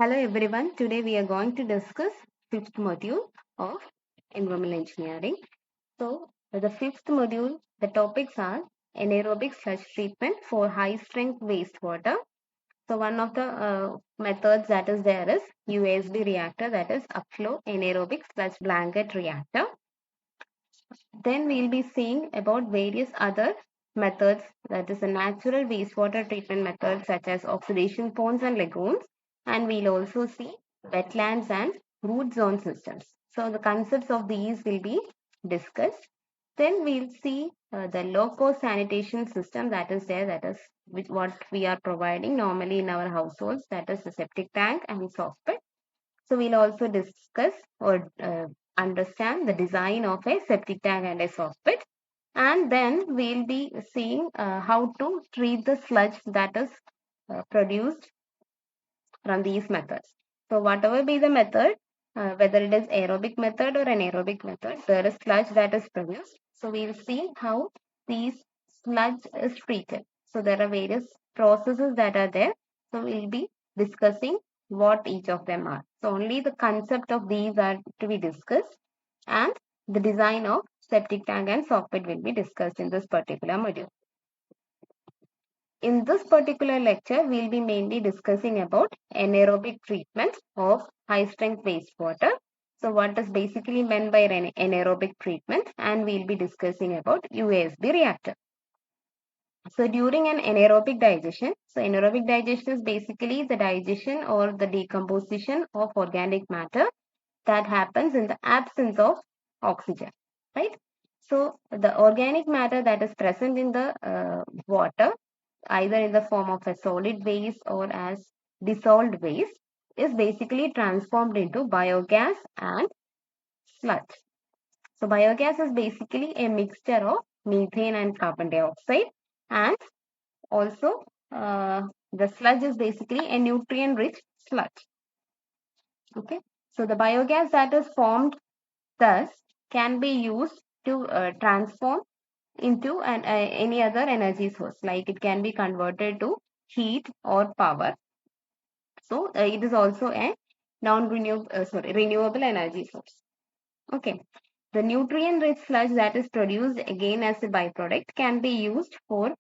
Hello everyone. Today we are going to discuss fifth module of environmental engineering. So the fifth module, the topics are anaerobic sludge treatment for high strength wastewater. So one of the methods that is there is USB reactor, that is upflow anaerobic sludge blanket reactor. Then we'll be seeing about various other methods, that is a natural wastewater treatment method such as oxidation ponds and lagoons. And we'll also see wetlands and root zone systems. So the concepts of these will be discussed. Then we'll see the low-cost sanitation system that is there, that is what we are providing normally in our households, that is the septic tank and soft pit. So we'll also discuss or understand the design of a septic tank and a soft pit. And then we'll be seeing how to treat the sludge that is produced from these methods. So whatever be the method, whether it is aerobic method or anaerobic method, there is sludge that is produced. So we'll see how these sludge is treated. So there are various processes that are there. So we'll be discussing what each of them are. So only the concept of these are to be discussed, and the design of septic tank and soft pit will be discussed in this particular module. In this particular lecture, we'll be mainly discussing about anaerobic treatment of high strength wastewater. So what is basically meant by anaerobic treatment, and we'll be discussing about USB reactor. So during an anaerobic digestion, so anaerobic digestion is basically the digestion or the decomposition of organic matter that happens in the absence of oxygen, right? So the organic matter that is present in the water, either in the form of a solid waste or as dissolved waste, is basically transformed into biogas and sludge. So biogas is basically a mixture of methane and carbon dioxide, and also the sludge is basically a nutrient rich sludge. Okay, so the biogas that is formed thus can be used to transform into any other energy source, like it can be converted to heat or power. So it is also a renewable energy source. Okay, the nutrient rich sludge that is produced again as a byproduct can be used for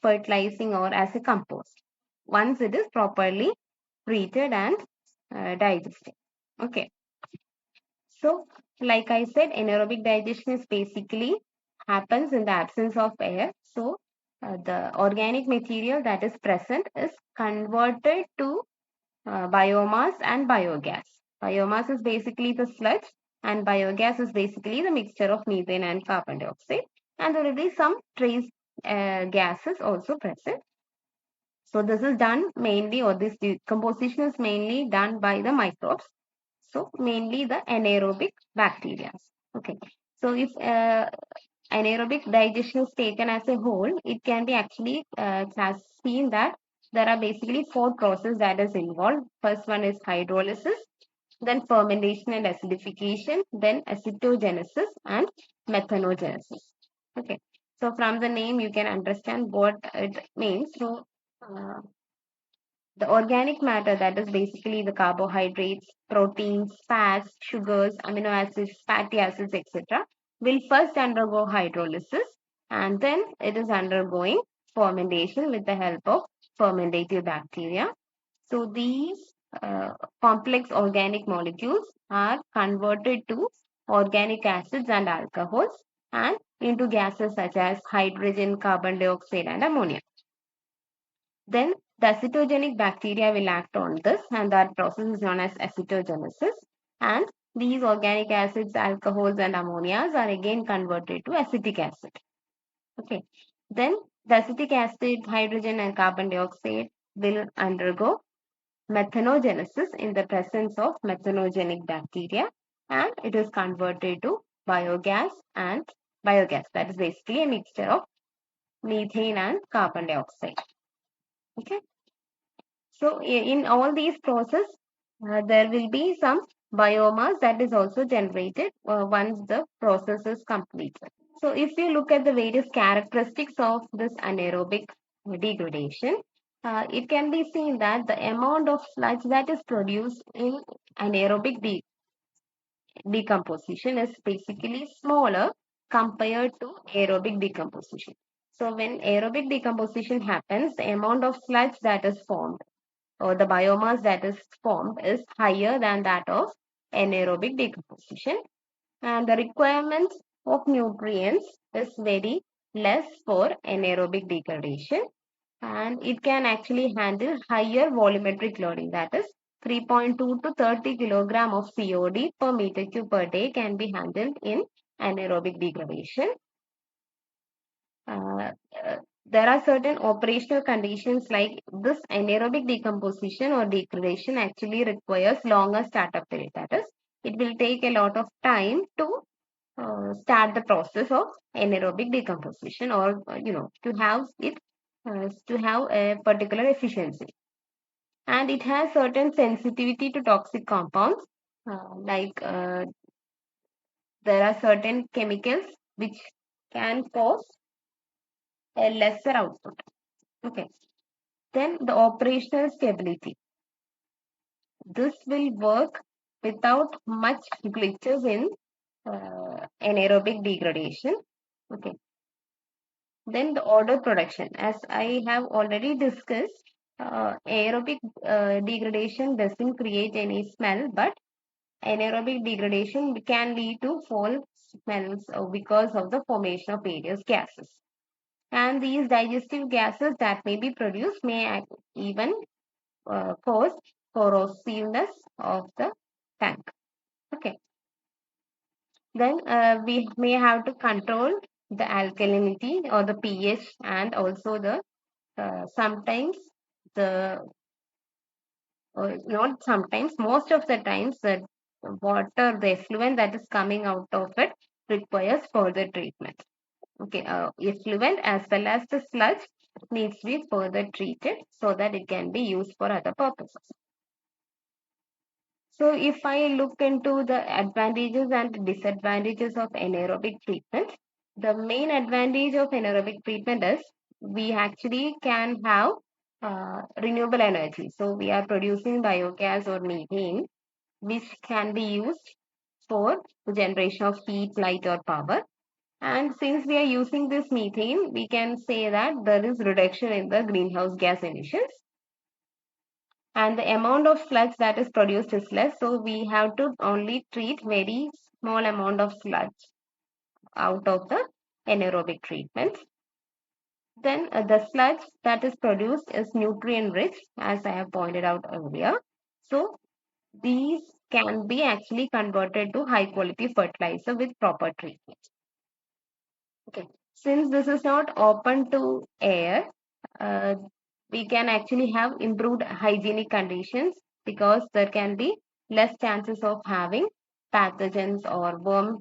fertilizing or as a compost once it is properly treated and digested. Okay, so like I said, anaerobic digestion is basically happens in the absence of air. So the organic material that is present is converted to biomass and biogas. Biomass is basically the sludge, and biogas is basically the mixture of methane and carbon dioxide. And there will be some trace gases also present. So this is done mainly, or this decomposition is mainly done by the microbes. So mainly the anaerobic bacteria. Okay. So if anaerobic digestion is taken as a whole, it can be actually seen that there are basically four processes that is involved. First one is hydrolysis, then fermentation and acidification, then acetogenesis and methanogenesis. Okay. So from the name, you can understand what it means. So the organic matter, that is basically the carbohydrates, proteins, fats, sugars, amino acids, fatty acids, etc., will first undergo hydrolysis, and then it is undergoing fermentation with the help of fermentative bacteria. So these complex organic molecules are converted to organic acids and alcohols and into gases such as hydrogen, carbon dioxide, and ammonia. Then the acetogenic bacteria will act on this, and that process is known as acetogenesis. And these organic acids, alcohols, and ammonias are again converted to acetic acid. Okay. Then the acetic acid, hydrogen, and carbon dioxide will undergo methanogenesis in the presence of methanogenic bacteria, and it is converted to biogas and biogas. That is basically a mixture of methane and carbon dioxide. Okay. So in all these processes, there will be some biomass that is also generated once the process is completed. So if you look at the various characteristics of this anaerobic degradation, it can be seen that the amount of sludge that is produced in anaerobic decomposition is basically smaller compared to aerobic decomposition. So when aerobic decomposition happens, the amount of sludge that is formed or the biomass that is formed is higher than that of anaerobic decomposition, and the requirements of nutrients is very less for anaerobic degradation, and it can actually handle higher volumetric loading, that is 3.2 to 30 kilogram of COD per meter cube per day can be handled in anaerobic degradation. Uh, uh, there are certain operational conditions like this anaerobic decomposition or degradation actually requires longer startup period. That is, it will take a lot of time to start the process of anaerobic decomposition, or to have it to have a particular efficiency, and it has certain sensitivity to toxic compounds, like there are certain chemicals which can cause a lesser output. Okay, then the operational stability, this will work without much glitches in anaerobic degradation. Okay, then the odor production, as I have already discussed, aerobic degradation doesn't create any smell, but anaerobic degradation can lead to foul smells because of the formation of various gases. And these digestive gases that may be produced may even cause corrosiveness of the tank. Okay. Then we may have to control the alkalinity or the pH, and also the sometimes the not sometimes, most of the times, the water, the effluent that is coming out of it requires further treatment. Okay, effluent as well as the sludge needs to be further treated so that it can be used for other purposes. So if I look into the advantages and disadvantages of anaerobic treatment, the main advantage of anaerobic treatment is we actually can have renewable energy. So we are producing biogas or methane, which can be used for the generation of heat, light, or power. And since we are using this methane, we can say that there is reduction in the greenhouse gas emissions, and the amount of sludge that is produced is less, so we have to only treat very small amount of sludge out of the anaerobic treatment. Then the sludge that is produced is nutrient rich, as I have pointed out earlier, so these can be actually converted to high quality fertilizer with proper treatment. Okay, since this is not open to air, uh, we can actually have improved hygienic conditions because there can be less chances of having pathogens or worm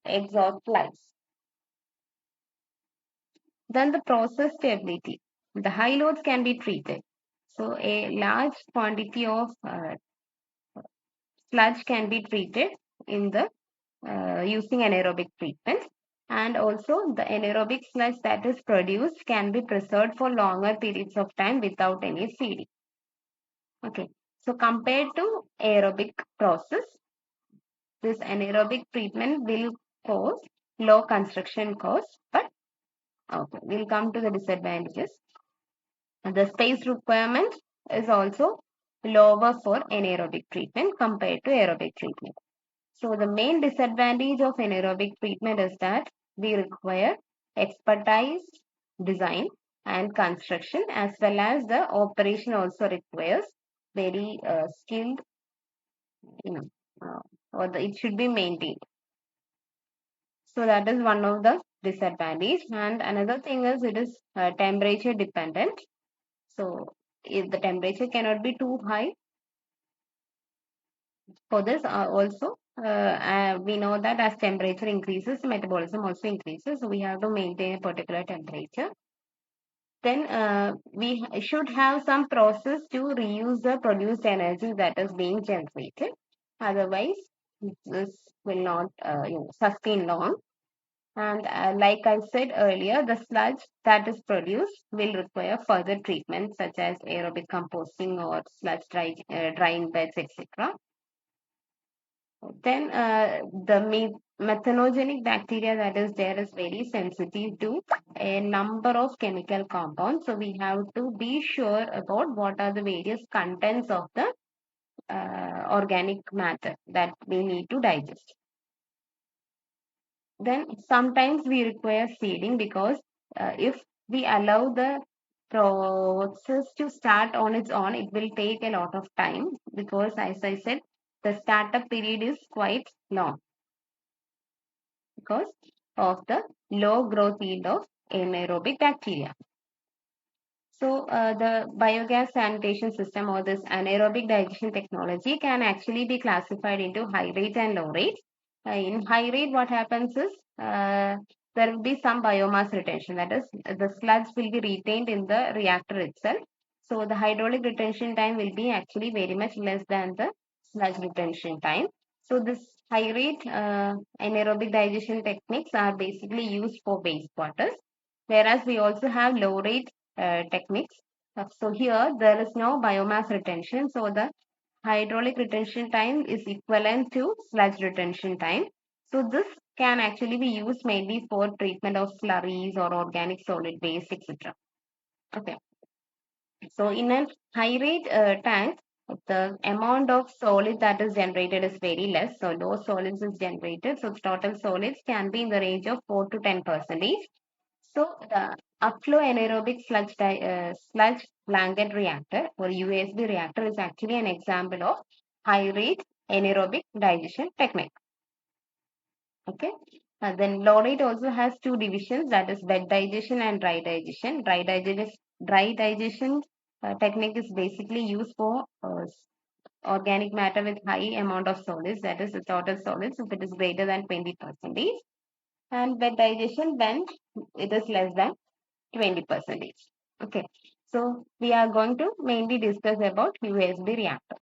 eggs or flies. Then the process stability. The high loads can be treated. So a large quantity of sludge can be treated in the using anaerobic treatment, and also the anaerobic sludge that is produced can be preserved for longer periods of time without any feeding. Okay, so compared to aerobic process, this anaerobic treatment will cause low construction costs, but okay, we'll come to the disadvantages. The space requirement is also lower for anaerobic treatment compared to aerobic treatment. So the main disadvantage of anaerobic treatment is that we require expertise, design and construction, as well as the operation also requires very skilled, you know, it should be maintained. So that is one of the disadvantage. And another thing is it is temperature dependent. So if the temperature cannot be too high, for this also, we know that as temperature increases, metabolism also increases. So we have to maintain a particular temperature. Then we should have some process to reuse the produced energy that is being generated. Otherwise, this will not sustain long. And like I said earlier, the sludge that is produced will require further treatment such as aerobic composting or drying beds, etc. Then the methanogenic bacteria that is there is very sensitive to a number of chemical compounds. So we have to be sure about what are the various contents of the organic matter that we need to digest. Then sometimes we require seeding because if we allow the process to start on its own, it will take a lot of time because, as I said, the startup period is quite long because of the low growth yield of anaerobic bacteria. So the biogas sanitation system or this anaerobic digestion technology can actually be classified into high rate and low rate. In high rate, what happens is there will be some biomass retention. That is, the sludge will be retained in the reactor itself. So the hydraulic retention time will be actually very much less than the sludge retention time. So this high rate anaerobic digestion techniques are basically used for wastewaters, whereas we also have low rate techniques. So here there is no biomass retention. So the hydraulic retention time is equivalent to sludge retention time. So this can actually be used mainly for treatment of slurries or organic solid waste, etc. Okay. So in a high rate tank, the amount of solid that is generated is very less. So low solids is generated. So total solids can be in the range of 4 to 10%. So the upflow anaerobic sludge blanket reactor or USB reactor is actually an example of high rate anaerobic digestion technique. Okay. Then low rate also has two divisions, that is wet digestion and dry digestion. Dry digestion technique is basically used for organic matter with high amount of solids, that is the total solids if it is greater than 20%, and wet digestion when it is less than 20%. Okay, so we are going to mainly discuss about USB reactor.